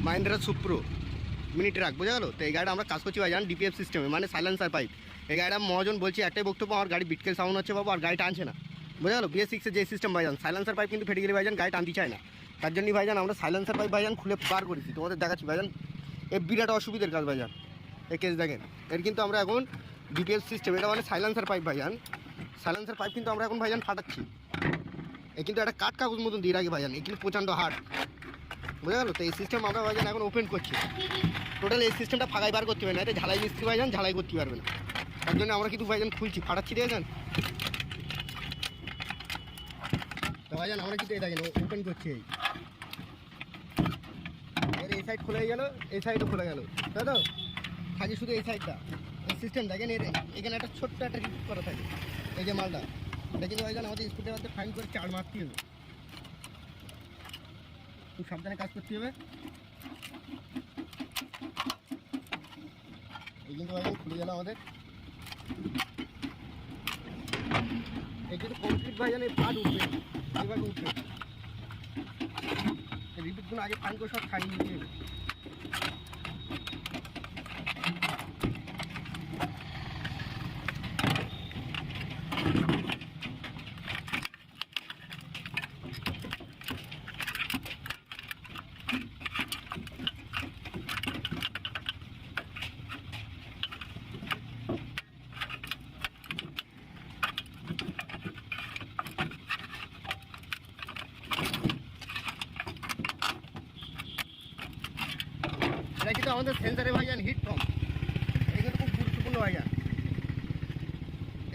Mahindra সুপ্রো mini truck, বোঝা গেল। তো এই গাড়িটা আমরা কাজ করছি ভাইজান ডিপিএফ সিস্টেমে, মানে সাইলেন্সার পাইপ। এই গাড়িটা মহাজন বলছি একটাই বক্তব্য, আমার গাড়ি বিটকেল সাউন্ড হচ্ছে বাবু, আর গাড়ি টানছে না, বোঝা গেল। BS6 যে সিস্টেম ভাইজান, সাইলেন্সার পাইপ কিন্তু ফেটে গেলে ভাইজান গাড়ি টানতে চায় না। তার জন্যই ভাইজান আমরা সাইলেন্সার পাইপ ভাইজান খুলে বার করেছি, তোমাদের দেখাচ্ছি ভাইজান। এর বিরাট অসুবিধার কাজ ভাইজান, এই কেস দেখেন। এর কিন্তু আমরা এখন ডিপিএফ সিস্টেম, এটা মানে সাইলেন্সার পাইপ ভাইজান। সাইলেন্সার পাইপ কিন্তু আমরা এখন ভাইজান ফাটাচ্ছি। এ কিন্তু একটা কাঠ কাগজ মতন দিয়ে রাখি ভাইজান, এ কিন্তু প্রচণ্ড হার্ড, বোঝা গেল। তো এই সিস্টেম আমরা ভাইজান এখন ওপেন করছি। টোটাল এই সিস্টেমটা ফাঁকাই বার করতে পারবে না, এটা ঝালাই মিস্ত্রি ভাইজান ঝালাই করতে পারবে না। তার জন্য আমরা কিন্তু ভাইজান খুলছি, ফাটাচ্ছি, দেখেন। তো ভাইজান আমরা কিন্তু এই দেখেন ওপেন করছি। এই সাইড খোলা গেল, এই সাইডও খোলা গেল, তাই তো। থাকে শুধু এই সাইডটা। এই সিস্টেম দেখেন, এর এখানে একটা ছোট্ট একটা রিপিট করা থাকে। এই যে মালটা, এটা কিন্তু ভাইজান আমাদের স্কুলের মধ্যে ফাইন করে চার মারতে হবে, খুব সাবধানে কাজ করতে হবে। এই কিন্তু ভাইজান খুলে গেল আমাদের। এই কিন্তু কমপ্লিট ভাইজান এই পার্ট উঠবে, এইভাবে উঠবে। রিপিটগুলো আগে ফাইন করে সব খাইয়ে নিতে হবে। এটা কিন্তু আমাদের সেন্সারে ভাইজান হিট পাম্প, এটা কিন্তু খুব গুরুত্বপূর্ণ ভাইজান।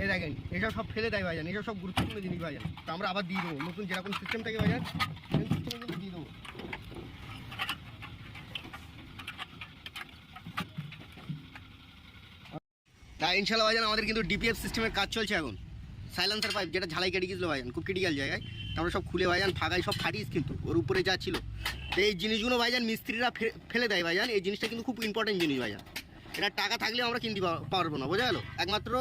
এই দেখেন এসব সব ফেলে দেয় ভাইজান, এসব সব গুরুত্বপূর্ণ জিনিস ভাইজান। তো আমরা আবার দিয়ে দেবো নতুন যেরকম সিস্টেম থাকে ভাইজান, সেই সিস্টেমে কিন্তু দিয়ে দেবো। তাই ইনশাল্লাহ ভাইজান আমাদের কিন্তু ডিপিএফ সিস্টেমের কাজ চলছে এখন। সাইলেন্সার পাইপ যেটা ঝালাই কেটে গিয়েছিল ভাইজান, খুব ক্রিটিক্যাল জায়গায়, আমরা সব খুলে ভাইজান ফাঁকাই সব ফাটিস, কিন্তু ওর উপরে যা ছিল। তো এই জিনিসগুলো ভাইজান মিস্ত্রিরা ফেলে দেয় ভাইজান, এই জিনিসটা কিন্তু খুব ইম্পর্টেন্ট জিনিস ভাইজান। এটা টাকা থাকলেও আমরা কিনতে পারবো না, বোঝা গেল, একমাত্র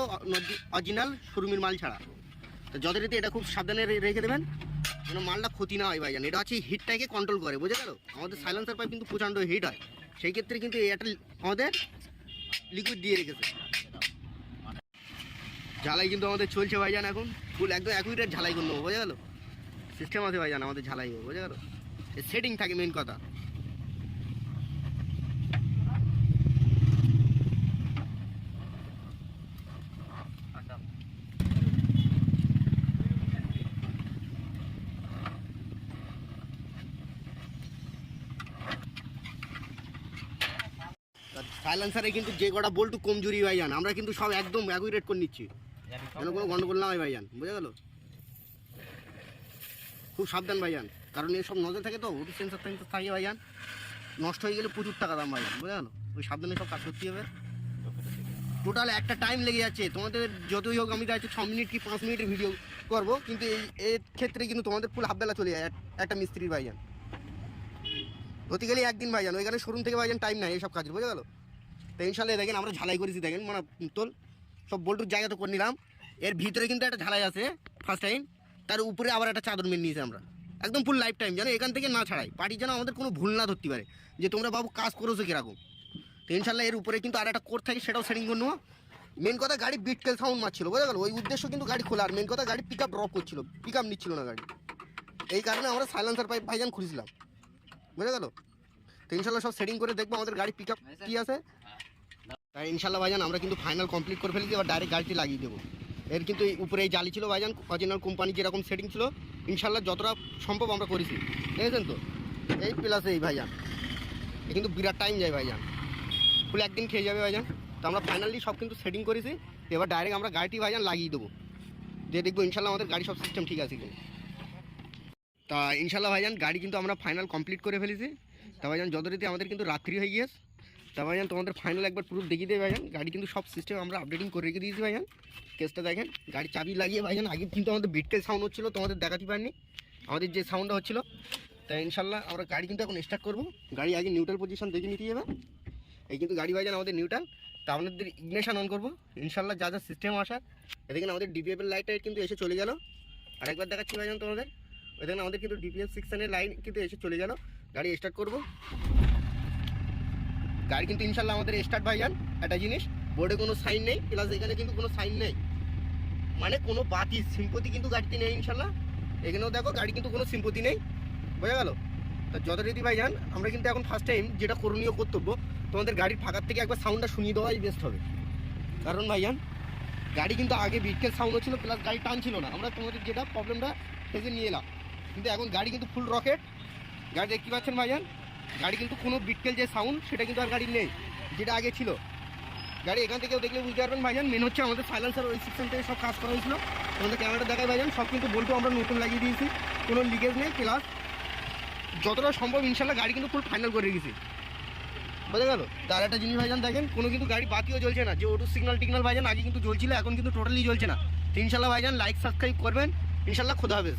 অরিজিনাল শোরুমের মাল ছাড়া। তো যথারীতি এটা খুব সাবধানে রেখে দেবেন, যেন মালটা ক্ষতি না হয় ভাইজান। এটা হচ্ছে হিটটাকে কন্ট্রোল করে, বোঝা গেল। আমাদের সাইলেন্সার পাইপ কিন্তু প্রচণ্ড হিট হয়, সেই ক্ষেত্রে কিন্তু এটা আমাদের লিকুইড দিয়ে রেখেছে। ঝালাই কিন্তু আমাদের চলছে ভাইজান এখন, ফুল একদম অ্যাকুরেট ঝালাই করে নেবো, বোঝা গেল। সিস্টেম আছে ভাইজান আমাদের ঝালাই, বোঝা গেল। সেটিং থাকে মেন কথা। সাইলেন্সারে কিন্তু যে কটা বল্টু কমজোরি ভাইজান, আমরা কিন্তু সব একদম অ্যাকুরেট করে নিচ্ছি, যেন কোনো গন্ডগোল না হয় ভাইজান, বোঝা গেল। খুব সাবধান ভাইজান, কারণ এসব নজর থাকে, তো ওটি সেন্সার থাকে ভাইজান, নষ্ট হয়ে গেলে প্রচুর টাকা দাম ভাইজান, বোঝা গেল। ওই সাবধানে সব কাজ করতে হবে। টোটাল একটা টাইম লেগে যাচ্ছে, তোমাদের যতই হোক আমি চাইছি 6 মিনিট কি 5 মিনিটের ভিডিও করবো, কিন্তু এই ক্ষেত্রে কিন্তু তোমাদের ফুল হাফবেলা চলে যায় একটা মিস্ত্রির ভাইজান। হতে গেলে একদিন ভাইজান, ওইখানে শোরুম থেকে ভাইজান টাইম নাই এইসব কাজের, বোঝা গেল। তো ইনশাল্লাহ দেখেন আমরা ঝালাই করেছি, দেখেন মানে তোল সব বল্টুর জায়গা তো করে নিলাম। এর ভিতরে কিন্তু একটা ঝালাই আছে ফার্স্ট টাইম, তার উপরে আবার একটা চাদর মেনে নিয়েছি আমরা, একদম ফুল লাইফ টাইম, যেন এখান থেকে না ছাড়াই, পার্টি যেন আমাদের কোনো ভুল না ধরতে পারে যে তোমরা বাবু কাজ করেছো কীরকম। তো ইনশাল্লাহ এর উপরে কিন্তু আর একটা কোড থাকে, সেটাও সেটিং করে নেবো। মেন কথা গাড়ি বিটকেল সাউন্ড মারছিল, বোঝা গেল, ওই উদ্দেশ্য কিন্তু গাড়ি খোলা। আর মেন কথা গাড়ি পিক আপ ড্রপ করছিল, পিক আপ নিচ্ছিল না গাড়ি, এই কারণে আমরা সাইলেন্সার পাইপ ভাইজান খুঁজছিলাম, বোঝা গেল। তো ইনশাল্লাহ সব সেটিং করে দেখবো আমাদের গাড়ি পিক আপ কী আছে। তাই ইনশাল্লাহ ভাইজান আমরা কিন্তু ফাইনাল কমপ্লিট করে ফেলেছি, এবার ডাইরেক্ট গাড়িটি লাগিয়ে দেবো। এর কিন্তু উপরে এই জালি ছিল ভাইজান, অরিজিনাল কোম্পানি যেরকম সেটিং ছিল, ইনশাল্লাহ যতটা সম্ভব আমরা করেছি, দেখেছেন তো। এই প্লাস এই ভাইজান, এ কিন্তু বিরাট টাইম যায় ভাইজান, ফুল একদিন খেয়ে যাবে ভাইজান। তো আমরা ফাইনালি সব কিন্তু সেটিং করেছি, এবার ডাইরেক্ট আমরা গাড়িটি ভাইজান লাগিয়ে দেবো, দিয়ে দেখবো ইনশাল্লাহ আমাদের গাড়ি সব সিস্টেম ঠিক আছে কিন্তু। তা ইনশাল্লাহ ভাইজান গাড়ি কিন্তু আমরা ফাইনাল কমপ্লিট করে ফেলেছি। তা ভাইজান যথারীতি আমাদের কিন্তু রাত্রি হয়ে গিয়েছে। তা ভাইজান তোমাদের ফাইনাল একবার প্রুফ দেখিয়ে দেবে ভাইজান, গাড়ি কিন্তু সব সিস্টেম আমরা আপডেটিং করে রেখে দিয়েছি ভাইজান। কেসটা দেখেন, গাড়ি চাবি লাগিয়ে ভাইজান আগে কিন্তু আমাদের বিটকেল সাউন্ড হচ্ছিলো, তোমাদের দেখাতে পারিনি আমাদের যে সাউন্ডটা হচ্ছিলো। তাই ইনশাল্লাহ আমরা গাড়ি কিন্তু এখন স্টার্ট করবো। গাড়ি আগে নিউট্রাল পজিশন দেখে নিতে যাবে, এই কিন্তু গাড়ি ভাইজান আমাদের নিউট্রাল। তা আমাদের ইগনিশন অন করবো ইনশাল্লাহ, যা যা সিস্টেম আসার। এদিকে আমাদের ডিপিএফ এর লাইটটা কিন্তু এসে চলে গেল, আরেকবার দেখাচ্ছি ভাইজান তোমাদের। ওইখানে আমাদের কিন্তু DPF সেকশনের লাইন কিন্তু এসে চলে গেল। গাড়ি স্টার্ট করবো, গাড়ি কিন্তু ইনশাল্লাহ আমাদের স্টার্ট ভাইজান। একটা জিনিস, বোর্ডে কোনো সাইন নেই, প্লাস এখানে কিন্তু কোনো সাইন নেই, মানে কোনো বাতি সিম্পতি কিন্তু গাড়িতে নেই ইনশাল্লাহ। এখানেও দেখো গাড়ি কিন্তু কোনো সিম্পতি নেই, বোঝা গেল? তো যথারীতি ভাইজান আমরা কিন্তু এখন ফার্স্ট টাইম যেটা করণীয় কর্তব্য, তোমাদের গাড়ির ফাঁকার থেকে একবার সাউন্ডটা শুনিয়ে দেওয়াই বেস্ট হবে। কারণ ভাইজান গাড়ি কিন্তু আগে বিটকেল সাউন্ড হচ্ছিলো, প্লাস গাড়ি টানছিল না। আমরা তোমাদের যেটা প্রবলেমটা ফেসে নিয়ে এলাম, কিন্তু এখন গাড়ি কিন্তু ফুল রকেট গাড়ি, দেখতে পাচ্ছেন ভাইজান। গাড়ি কিন্তু কোনো বিটকেল যে সাউন্ড সেটা কিন্তু আর গাড়ির নেই, যেটা আগে ছিল। গাড়ি এখান থেকেও দেখলে বুঝতে পারবেন ভাইজান। মেন হচ্ছে আমাদের সাইলেন্সার ওই সিস্টেম থেকে সব কাজ করা হয়েছিল। তোমাদের ক্যামেরাটা দেখায় ভাইজান, সব কিন্তু বলতো আমরা নতুন লাগিয়ে দিয়েছি, কোনো লিকেজ নেই, প্লাস যতটা সম্ভব ইনশাল্লাহ গাড়ি কিন্তু ফুল ফাইনাল করে রেখেছি, বোঝা গেল? তার একটা জিনিস ভাইজান দেখেন, কোনো কিন্তু গাড়ি বাতিও জ্বলছে না, যে অটো সিগন্যাল টিগনাল ভাইজান আগে কিন্তু জ্বলছিল, এখন কিন্তু টোটালি জ্বলছে না। তো ইনশাল্লাহ ভাইজান লাইক সাবস্ক্রাইব করবেন, ইনশাল্লাহ খোদা হাফেজ।